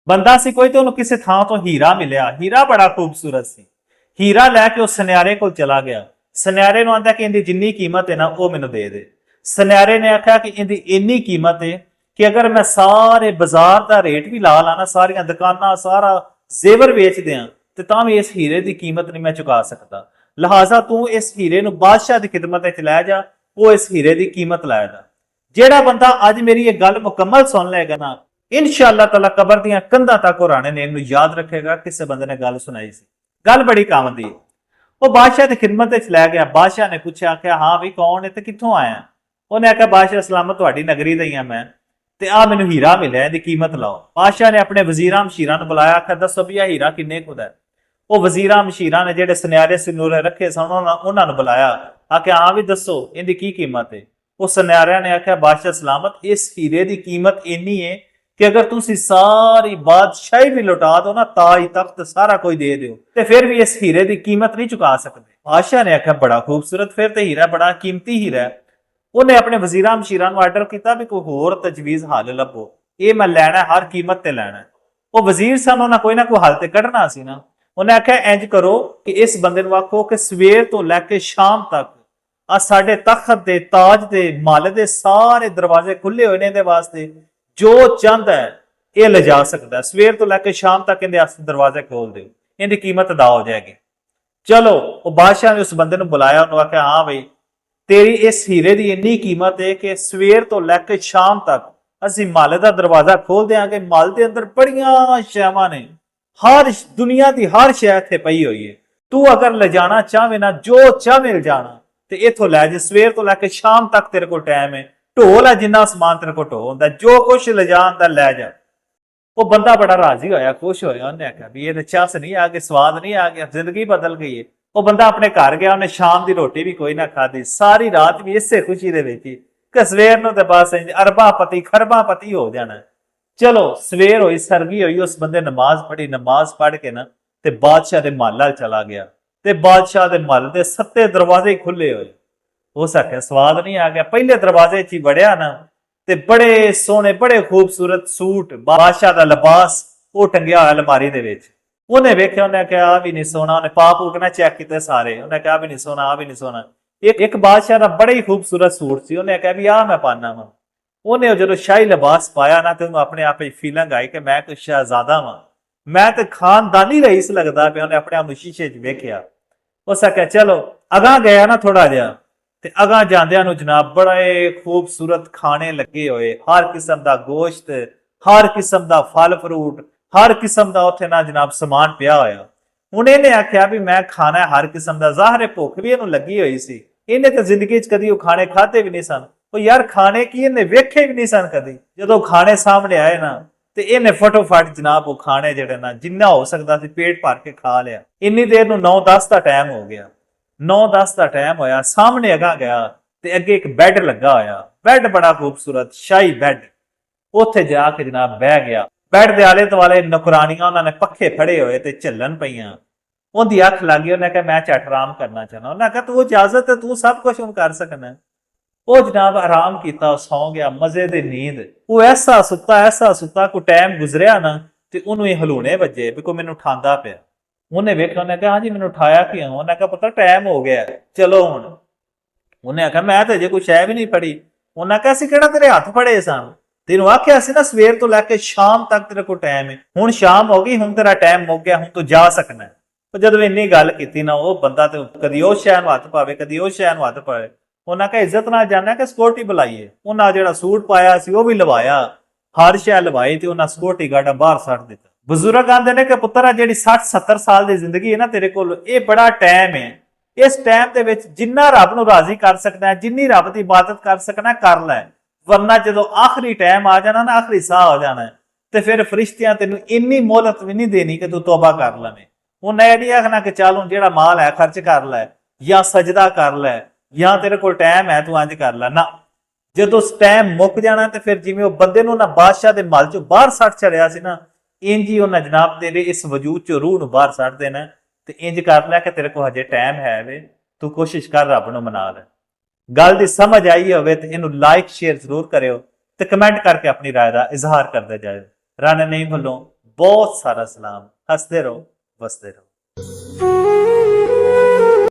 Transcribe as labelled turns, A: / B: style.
A: ਬੰਦਾ ਸੀ ਕੋਈ ਤੇ ਉਹਨੂੰ ਕਿਸੇ ਥਾਂ ਤੋਂ ਹੀਰਾ ਮਿਲਿਆ, ਹੀਰਾ ਬੜਾ ਖੂਬਸੂਰਤ ਸੀ। ਹੀਰਾ ਲੈ ਕੇ ਉਹ ਸੁਨਿਆਰੇ ਕੋਲ ਚਲਾ ਗਿਆ। ਸੁਨਿਆਰੇ ਨੂੰ ਆਂਦਾ ਕਿ ਇਹਦੀ ਜਿੰਨੀ ਕੀਮਤ ਹੈ ਨਾ ਉਹ ਮੈਨੂੰ ਦੇ ਦੇ। ਸੁਨਿਆਰੇ ਨੇ ਆਖਿਆ ਕਿ ਇਹਦੀ ਇੰਨੀ ਕੀਮਤ ਹੈ ਕਿ ਅਗਰ ਮੈਂ ਸਾਰੇ ਬਾਜ਼ਾਰ ਦਾ ਰੇਟ ਵੀ ਲਾ ਲਾਣਾ, ਸਾਰੀਆਂ ਦੁਕਾਨਾਂ ਸਾਰਾ ਜ਼ੇਵਰ ਵੇਚ ਦਿਆਂ, ਤੇ ਤਾਂ ਵੀ ਇਸ ਹੀਰੇ ਦੀ ਕੀਮਤ ਨਹੀਂ ਮੈਂ ਚੁਕਾ ਸਕਦਾ। ਲਿਹਾਜ਼ਾ ਤੂੰ ਇਸ ਹੀਰੇ ਨੂੰ ਬਾਦਸ਼ਾਹ ਦੀ ਖਿਦਮਤ ਵਿੱਚ ਲੈ ਜਾ, ਉਹ ਇਸ ਹੀਰੇ ਦੀ ਕੀਮਤ ਲਾਏਗਾ। ਜਿਹੜਾ ਬੰਦਾ ਅੱਜ ਮੇਰੀ ਇਹ ਗੱਲ ਮੁਕੰਮਲ ਸੁਣ ਲਏਗਾ ਨਾ, ਇਨਸ਼ਾਅੱਲਾ ਤਾਲਾ ਕਬਰ ਦੀਆਂ ਕੰਧਾਂ ਤੱਕ ਉਹ ਰਾਣੇ ਨੇ ਇਹਨੂੰ ਯਾਦ ਰੱਖੇਗਾ ਕਿਸੇ ਬੰਦੇ ਨੇ ਗੱਲ ਸੁਣਾਈ ਸੀ। ਗੱਲ ਬੜੀ ਕੰਮ ਦੀ। ਉਹ ਬਾਦਸ਼ਾਹ ਦੀ ਖਿਦਮਤ ਵਿੱਚ ਲੈ ਗਿਆ। ਬਾਦਸ਼ਾਹ ਨੇ ਪੁੱਛਿਆ ਕਿ ਹਾਂ ਵੀ ਕੌਣ ਹੈ ਤੇ ਕਿੱਥੋਂ ਆਇਆ? ਉਹਨੇ ਆਖਿਆ ਬਾਦਸ਼ਾਹ ਸਲਾਮਤ, ਤੁਹਾਡੀ ਨਗਰੀ ਦਾ ਹੀ ਆ ਮੈਂ, ਤੇ ਆ ਮੈਨੂੰ ਹੀਰਾ ਮਿਲਿਆ, ਇਹਦੀ ਕੀਮਤ ਲਾਓ। ਬਾਦਸ਼ਾਹ ਨੇ ਆਪਣੇ ਵਜ਼ੀਰਾਂ ਮਸ਼ੀਰਾਂ ਨੂੰ ਬੁਲਾਇਆ, ਆਖਿਆ ਦੱਸੋ ਵੀ ਇਹ ਹੀਰਾ ਕਿੰਨੇ ਕੁ ਦਾ? ਉਹ ਵਜ਼ੀਰਾਂ ਮਸ਼ੀਰਾਂ ਨੇ ਜਿਹੜੇ ਸੁਨਿਆਰੇ ਸਿਨੂਰੇ ਰੱਖੇ ਸਨ ਉਹਨਾਂ ਨੂੰ ਬੁਲਾਇਆ, ਆਖਿਆ ਹਾਂ ਵੀ ਦੱਸੋ ਇਹਦੀ ਕੀ ਕੀਮਤ ਹੈ? ਉਹ ਸੁਨਿਆਰਿਆਂ ਨੇ ਆਖਿਆ ਬਾਦਸ਼ਾਹ ਸਲਾਮਤ, ਇਸ ਹੀਰੇ ਦੀ ਕੀਮਤ ਇੰਨੀ ਹੈ ਕਿ ਅਗਰ ਤੁਸੀਂ ਸਾਰੀ ਬਾਦਸ਼ਾਹੀ ਵੀ ਲੁਟਾ ਦੋ ਨਾ, ਤਾਜ ਤਖਤ ਸਾਰਾ ਕੋਈ ਦੇ ਦਿਓ, ਤੇ ਫਿਰ ਵੀ ਇਸ ਹੀਰੇ ਦੀ ਕੀਮਤ ਨਹੀਂ ਚੁਕਾ ਸਕਦੇ। ਬਾਦਸ਼ਾਹ ਨੇ ਆਖਿਆ ਬੜਾ ਖੂਬਸੂਰਤ, ਫਿਰ ਤੇ ਹੀਰਾ ਬੜਾ ਕੀਮਤੀ ਹੀਰਾ ਹੈ। ਉਹਨੇ ਆਪਣੇ ਵਜ਼ੀਰਾਂ ਮਸ਼ੀਰਾਂ ਨੂੰ ਆਰਡਰ ਕੀਤਾ ਵੀ ਕੋਈ ਹੋਰ ਤਜਵੀਜ਼ ਹੱਲ ਲੱਭੋ, ਇਹ ਮੈਂ ਲੈਣਾ, ਹਰ ਕੀਮਤ ਤੇ ਲੈਣਾ। ਉਹ ਵਜ਼ੀਰ ਸਨ, ਉਹਨਾਂ ਕੋਈ ਨਾ ਕੋਈ ਹੱਲ ਤੇ ਕੱਢਣਾ ਸੀ ਨਾ। ਉਹਨੇ ਆਖਿਆ ਇੰਜ ਕਰੋ ਕਿ ਇਸ ਬੰਦੇ ਨੂੰ ਆਖੋ ਕਿ ਸਵੇਰ ਤੋਂ ਲੈ ਕੇ ਸ਼ਾਮ ਤੱਕ ਆ ਸਾਡੇ ਤਖਤ ਦੇ, ਤਾਜ ਦੇ, ਮਹੱਲ ਦੇ ਸਾਰੇ ਦਰਵਾਜ਼ੇ ਖੁੱਲੇ ਹੋਏ ਨੇ ਇਹਦੇ ਵਾਸਤੇ, ਜੋ ਚਾਹੁੰਦਾ ਹੈ ਇਹ ਲਿਜਾ ਸਕਦਾ। ਸਵੇਰ ਤੋਂ ਲੈ ਕੇ ਸ਼ਾਮ ਤੱਕ ਇਹਦੇ ਵਾਸਤੇ ਦਰਵਾਜ਼ੇ ਖੋਲ ਦਿਓ, ਇਹਦੀ ਕੀਮਤ ਅਦਾ ਹੋ ਜਾਏਗੀ। ਚਲੋ ਉਹ ਬਾਦਸ਼ਾਹ ਨੇ ਉਸ ਬੰਦੇ ਨੂੰ ਬੁਲਾਇਆ, ਉਹਨੂੰ ਆਖਿਆ ਹਾਂ ਬਈ ਤੇਰੀ ਇਸ ਹੀਰੇ ਦੀ ਇੰਨੀ ਕੀਮਤ ਹੈ ਕਿ ਸਵੇਰ ਤੋਂ ਲੈ ਕੇ ਸ਼ਾਮ ਤੱਕ ਅਸੀਂ ਮਹੱਲ ਦਾ ਦਰਵਾਜ਼ਾ ਖੋਲ ਦਿਆਂਗੇ। ਮਹੱਲ ਦੇ ਅੰਦਰ ਬੜੀਆਂ ਸ਼ੈਵਾਂ ਨੇ, ਹਰ ਦੁਨੀਆ ਦੀ ਹਰ ਸ਼ੈ ਇੱਥੇ ਪਈ ਹੋਈ ਹੈ। ਤੂੰ ਅਗਰ ਲਿਜਾਣਾ ਚਾਹਵੇਂ ਨਾ, ਜੋ ਚਾਹਵੇਂ ਲਿਜਾਣਾ ਤੇ ਇੱਥੋਂ ਲੈ ਜਾ। ਸਵੇਰ ਤੋਂ ਲੈ ਕੇ ਸ਼ਾਮ ਤੱਕ ਤੇਰੇ ਕੋਲ ਟਾਈਮ ਹੈ, ਢੋਲ ਹੈ ਜਿੰਨਾ ਸਮਾਨ ਤੇਰੇ ਕੋਲ ਢੋ ਹੁੰਦਾ, ਜੋ ਕੁਛ ਲਿਜਾਣ ਦਾ ਲੈ ਜਾ। ਉਹ ਬੰਦਾ ਬੜਾ ਰਾਜ਼ੀ ਹੋਇਆ, ਖੁਸ਼ ਹੋਇਆ। ਉਹਨੇ ਆਖਿਆ ਵੀ ਇਹ ਚੱਸ ਨਹੀਂ ਆ ਗਿਆ, ਸਵਾਦ ਨਹੀਂ ਆ ਗਿਆ, ਜ਼ਿੰਦਗੀ ਬਦਲ ਗਈ ਹੈ। ਉਹ ਬੰਦਾ ਆਪਣੇ ਘਰ ਗਿਆ, ਉਹਨੇ ਸ਼ਾਮ ਦੀ ਰੋਟੀ ਵੀ ਕੋਈ ਨਾ ਖਾਧੀ, ਸਾਰੀ ਰਾਤ ਵੀ ਇਸੇ ਖੁਸ਼ੀ ਦੇ ਵਿੱਚ ਕਿ ਸਵੇਰ ਨੂੰ ਤੇ ਬਸ ਅਰਬਾਂ ਪਤੀ ਖਰਬਾਂ ਪਤੀ ਹੋ ਜਾਣਾ। ਚਲੋ ਸਵੇਰ ਹੋਈ, ਸਰਗੀ ਹੋਈ, ਉਸ ਬੰਦੇ ਨਮਾਜ਼ ਪੜ੍ਹੀ। ਨਮਾਜ਼ ਪੜ੍ਹ ਕੇ ਨਾ ਤੇ ਬਾਦਸ਼ਾਹ ਦੇ ਮਹੱਲ ਵੱਲ ਚਲਾ ਗਿਆ, ਤੇ ਬਾਦਸ਼ਾਹ ਦੇ ਮਹੱਲ ਦੇ 7 ਦਰਵਾਜ਼ੇ ਖੁੱਲੇ ਹੋਏ। ਹੋ ਸਕਿਆ ਸਵਾਦ ਨਹੀਂ ਆ ਗਿਆ। ਪਹਿਲੇ ਦਰਵਾਜ਼ੇ 'ਚ ਹੀ ਵੜਿਆ ਨਾ, ਤੇ ਬੜੇ ਸੋਹਣੇ ਬੜੇ ਖੂਬਸੂਰਤ ਸੂਟ, ਬਾਦਸ਼ਾਹ ਦਾ ਲਿਬਾਸ ਉਹ ਟੰਗਿਆ ਹੋਇਆ ਅਲਮਾਰੀ ਦੇ ਵਿੱਚ। ਉਹਨੇ ਵੇਖਿਆ, ਉਹਨੇ ਕਿਹਾ ਆ ਵੀ ਨਹੀਂ ਸੋਹਣਾ। ਉਹਨੇ ਪਾਪ ਉਗਣਾ ਚੈੱਕ ਕੀਤੇ ਸਾਰੇ, ਉਹਨੇ ਕਿਹਾ ਵੀ ਨਹੀਂ ਸੋਹਣਾ, ਆ ਵੀ ਨਹੀਂ ਸੋਹਣਾ। ਇੱਕ ਬਾਦਸ਼ਾਹ ਦਾ ਬੜਾ ਹੀ ਖੂਬਸੂਰਤ ਸੂਟ ਸੀ, ਉਹਨੇ ਕਿਹਾ ਵੀ ਆਹ ਮੈਂ ਪਾਣਾ ਵਾ। ਉਹਨੇ ਜਦੋਂ ਸ਼ਾਹੀ ਲਿਬਾਸ ਪਾਇਆ ਨਾ, ਤੇ ਉਹਨੂੰ ਆਪਣੇ ਆਪ ਵਿੱਚ ਫੀਲਿੰਗ ਆਈ ਕਿ ਮੈਂ ਕੋਈ ਸ਼ਹਿਜ਼ਾਦਾ ਵਾਂ, ਮੈਂ ਤੇ ਖਾਨਦਾਨੀ ਰਈਸ ਲੱਗਦਾ ਪਿਆ। ਉਹਨੇ ਆਪਣੇ ਆਪ ਨੂੰ ਸ਼ੀਸ਼ੇ 'ਚ ਵੇਖਿਆ। ਉਸ ਆਖਿਆ ਚਲੋ ਅਗਾਂਹ ਗਿਆ ਨਾ ਥੋੜਾ ਜਿਹਾ, ਤੇ ਅਗਾਂਹ ਜਾਂਦਿਆਂ ਨੂੰ ਜਨਾਬ ਬੜੇ ਖੂਬਸੂਰਤ ਖਾਣੇ ਲੱਗੇ ਹੋਏ, ਹਰ ਕਿਸਮ ਦਾ ਗੋਸ਼ਤ, ਹਰ ਕਿਸਮ ਦਾ ਫਲ ਫਰੂਟ, ਹਰ ਕਿਸਮ ਦਾ ਉੱਥੇ ਨਾ ਜਨਾਬ ਸਮਾਨ ਪਿਆ ਹੋਇਆ। ਹੁਣ ਇਹਨੇ ਆਖਿਆ ਵੀ ਮੈਂ ਖਾਣਾ ਹਰ ਕਿਸਮ ਦਾ। ਜ਼ਾਹਰ ਭੁੱਖ ਵੀ ਇਹਨੂੰ ਲੱਗੀ ਹੋਈ ਸੀ, ਇਹਨੇ ਤਾਂ ਜ਼ਿੰਦਗੀ 'ਚ ਕਦੀ ਉਹ ਖਾਣੇ ਖਾਦੇ ਵੀ ਨਹੀਂ ਸਨ। ਉਹ ਯਾਰ ਖਾਣੇ ਕੀ ਇਹਨੇ ਵੇਖੇ ਵੀ ਨਹੀਂ ਸਨ ਕਦੀ। ਜਦੋਂ ਖਾਣੇ ਸਾਹਮਣੇ ਆਏ ਨਾ, ਤੇ ਇਹਨੇ ਫਟੋਫਟ ਜਨਾਬ ਉਹ ਖਾਣੇ ਜਿਹੜੇ ਨਾ ਜਿੰਨਾ ਹੋ ਸਕਦਾ ਸੀ ਪੇਟ ਭਰ ਕੇ ਖਾ ਲਿਆ। ਇੰਨੀ ਦੇਰ ਨੂੰ 9-10 ਦਾ ਟਾਈਮ ਹੋ ਗਿਆ। 9-10 ਦਾ ਟਾਈਮ ਹੋਇਆ, ਸਾਹਮਣੇ ਅਗਾ ਗਿਆ ਤੇ ਅੱਗੇ ਇੱਕ ਬੈੱਡ ਲੱਗਾ ਹੋਇਆ। ਬੈੱਡ ਬੜਾ ਖੂਬਸੂਰਤ ਸ਼ਾਹੀ ਬੈੱਡ। ਉੱਥੇ ਜਾ ਕੇ ਜਨਾਬ ਬਹਿ ਗਿਆ। ਬੈੱਡ ਦੇ ਆਲੇ ਦੁਆਲੇ ਨੌਕਰਾਨੀਆਂ, ਉਹਨਾਂ ਨੇ ਪੱਖੇ ਫੜੇ ਹੋਏ ਤੇ ਝੱਲਣ ਪਈਆਂ। ਉਹਦੀ ਅੱਖ ਲੱਗ ਗਈ। ਉਹਨੇ ਕਿਹਾ ਮੈਂ ਝੱਟ ਆਰਾਮ ਕਰਨਾ ਚਾਹੁੰਦਾ। ਉਹਨੇ ਕਿਹਾ ਤੂੰ ਇਜਾਜ਼ਤ ਹੈ, ਤੂੰ ਸਭ ਕੁਝ ਹੁਣ ਕਰ ਸਕਣਾ। ਉਹ ਜਨਾਬ ਆਰਾਮ ਕੀਤਾ, ਸੌਂ ਗਿਆ, ਮਜ਼ੇ ਦੀ ਨੀਂਦ। ਉਹ ਐਸਾ ਸੁੱਤਾ ਕੋਈ ਟਾਈਮ ਗੁਜ਼ਰਿਆ ਨਾ, ਤੇ ਉਹਨੂੰ ਇਹ ਹਲੂਣੇ ਵੱਜੇ ਵੀ ਕੋਈ ਮੈਨੂੰ ਉਠਾਉਂਦਾ ਪਿਆ। ਉਹਨੇ ਵੇਖਿਆ, ਉਹਨੇ ਕਿਹਾ ਹਾਂਜੀ ਮੈਨੂੰ ਉਠਾਇਆ ਕਿਉਂ? ਉਹਨੇ ਕਿਹਾ ਪਤਾ ਟਾਈਮ ਹੋ ਗਿਆ, ਚਲੋ ਹੁਣ। ਉਹਨੇ ਆਖਿਆ ਮੈਂ ਤਾਂ ਅਜੇ ਕੋਈ ਸ਼ੈ ਵੀ ਨਹੀਂ ਫੜੀ। ਉਹਨੇ ਕਿਹਾ ਅਸੀਂ ਕਿਹੜਾ ਤੇਰੇ ਹੱਥ ਫੜੇ ਸਨ, ਤੈਨੂੰ ਆਖਿਆ ਸੀ ਨਾ ਸਵੇਰ ਤੋਂ ਲੈ ਕੇ ਸ਼ਾਮ ਤੱਕ ਤੇਰੇ ਕੋਲ ਟਾਈਮ ਹੈ। ਹੁਣ ਸ਼ਾਮ ਹੋ ਗਈ, ਹੁਣ ਤੇਰਾ ਟਾਈਮ ਮੁੱਕ ਗਿਆ, ਹੁਣ ਤੂੰ ਜਾ ਸਕਣਾ। ਪਰ ਜਦੋਂ ਇੰਨੀ ਗੱਲ ਕੀਤੀ ਨਾ, ਉਹ ਬੰਦਾ ਤੇ ਕਦੀ ਉਹ ਸ਼ੈ ਨੂੰ ਹੱਥ ਪਾਵੇ, ਕਦੀ ਉਹ ਸ਼ੈ ਨੂੰ ਹੱਥ ਪਾਵੇ। ਉਹਨਾਂ ਕਹੇ ਇੱਜ਼ਤ ਨਾਲ ਜਾਣਾ ਕਿ ਸਿਕਿਉਰਿਟੀ ਬੁਲਾਈਏ। ਉਹਨਾਂ ਜਿਹੜਾ ਸੂਟ ਪਾਇਆ ਸੀ ਉਹ ਵੀ ਲਵਾਇਆ, ਹਰ ਸ਼ੈ ਲਵਾਈ, ਤੇ ਉਹਨਾਂ ਸਿਕਿਉਰਿਟੀ ਗਾਰਡਾਂ ਬਾਹਰ ਛੱਡ ਦਿੱਤਾ। ਬਜ਼ੁਰਗ ਆਂਦੇ ਨੇ ਕਿ ਪੁੱਤਰ ਆ ਜਿਹੜੀ 60-70 ਸਾਲ ਦੀ ਜ਼ਿੰਦਗੀ ਹੈ ਨਾ ਤੇਰੇ ਕੋਲ, ਇਹ ਬੜਾ ਟਾਈਮ ਹੈ। ਇਸ ਟਾਈਮ ਦੇ ਵਿੱਚ ਜਿੰਨਾ ਰੱਬ ਨੂੰ ਰਾਜ਼ੀ ਕਰ ਸਕਦਾ ਹੈ, ਜਿੰਨੀ ਰੱਬ ਦੀ ਇਬਾਦਤ ਕਰ ਸਕਣਾ ਕਰ ਲੈ। ਵਰਨਾ ਜਦੋਂ ਆਖਰੀ ਟਾਈਮ ਆ ਜਾਣਾ ਨਾ, ਆਖਰੀ ਸਾਹ ਹੋ ਜਾਣਾ, ਤੇ ਫਿਰ ਫਰਿਸ਼ਤਿਆਂ ਤੈਨੂੰ ਇੰਨੀ ਮੋਹਲਤ ਵੀ ਨਹੀਂ ਦੇਣੀ ਕਿ ਤੂੰ ਤੌਬਾ ਕਰ ਲਵੇਂ। ਉਹਨੇ ਇਹ ਨਹੀਂ ਆਖਣਾ ਕਿ ਚੱਲ ਹੁਣ ਜਿਹੜਾ ਮਾਲ ਹੈ ਖਰਚ ਕਰ ਲੈ, ਜਾਂ ਸਜਦਾ ਕਰ ਲੈ, ਜਾਂ ਤੇਰੇ ਕੋਲ ਟਾਈਮ ਹੈ ਤੂੰ ਇੰਜ ਕਰ ਲੈ। ਨਾ, ਜਦੋਂ ਟਾਈਮ ਮੁੱਕ ਜਾਣਾ ਤੇ ਫਿਰ ਜਿਵੇਂ ਉਹ ਬੰਦੇ ਨੂੰ ਨਾ ਬਾਦਸ਼ਾਹ ਦੇ ਮਹੱਲ ਚੋਂ ਬਾਹਰ ਸੱਟ ਛੜਿਆ ਸੀ ਨਾ, ਇੰਜ ਹੀ ਉਹਨਾਂ ਜਨਾਬ ਤੇਰੇ ਇਸ ਵਜੂਦ ਚੋਂ ਰੂਹ ਨੂੰ ਬਾਹਰ ਸੱਟ ਦੇਣਾ। ਤੇ ਇੰਜ ਕਰ ਲੈ ਕਿ ਤੇਰੇ ਕੋਲ ਹਜੇ ਟਾਈਮ ਹੈ ਵੇ, ਤੂੰ ਕੋਸ਼ਿਸ਼ ਕਰ ਰੱਬ ਨੂੰ ਮਨਾ ਲੈ। ਗੱਲ ਦੀ ਸਮਝ ਆਈ ਹੋਵੇ ਤੇ ਇਹਨੂੰ ਲਾਈਕ ਸ਼ੇਅਰ ਜ਼ਰੂਰ ਕਰਿਓ, ਤੇ ਕਮੈਂਟ ਕਰਕੇ ਆਪਣੀ ਰਾਏ ਦਾ ਇਜ਼ਹਾਰ ਕਰਦੇ ਜਾਇਓ। ਰਾਣਾ ਨਈਮ ਵੱਲੋਂ ਬਹੁਤ ਸਾਰਾ ਸਲਾਮ। ਹੱਸਦੇ ਰਹੋ, ਵਸਦੇ ਰਹੋ।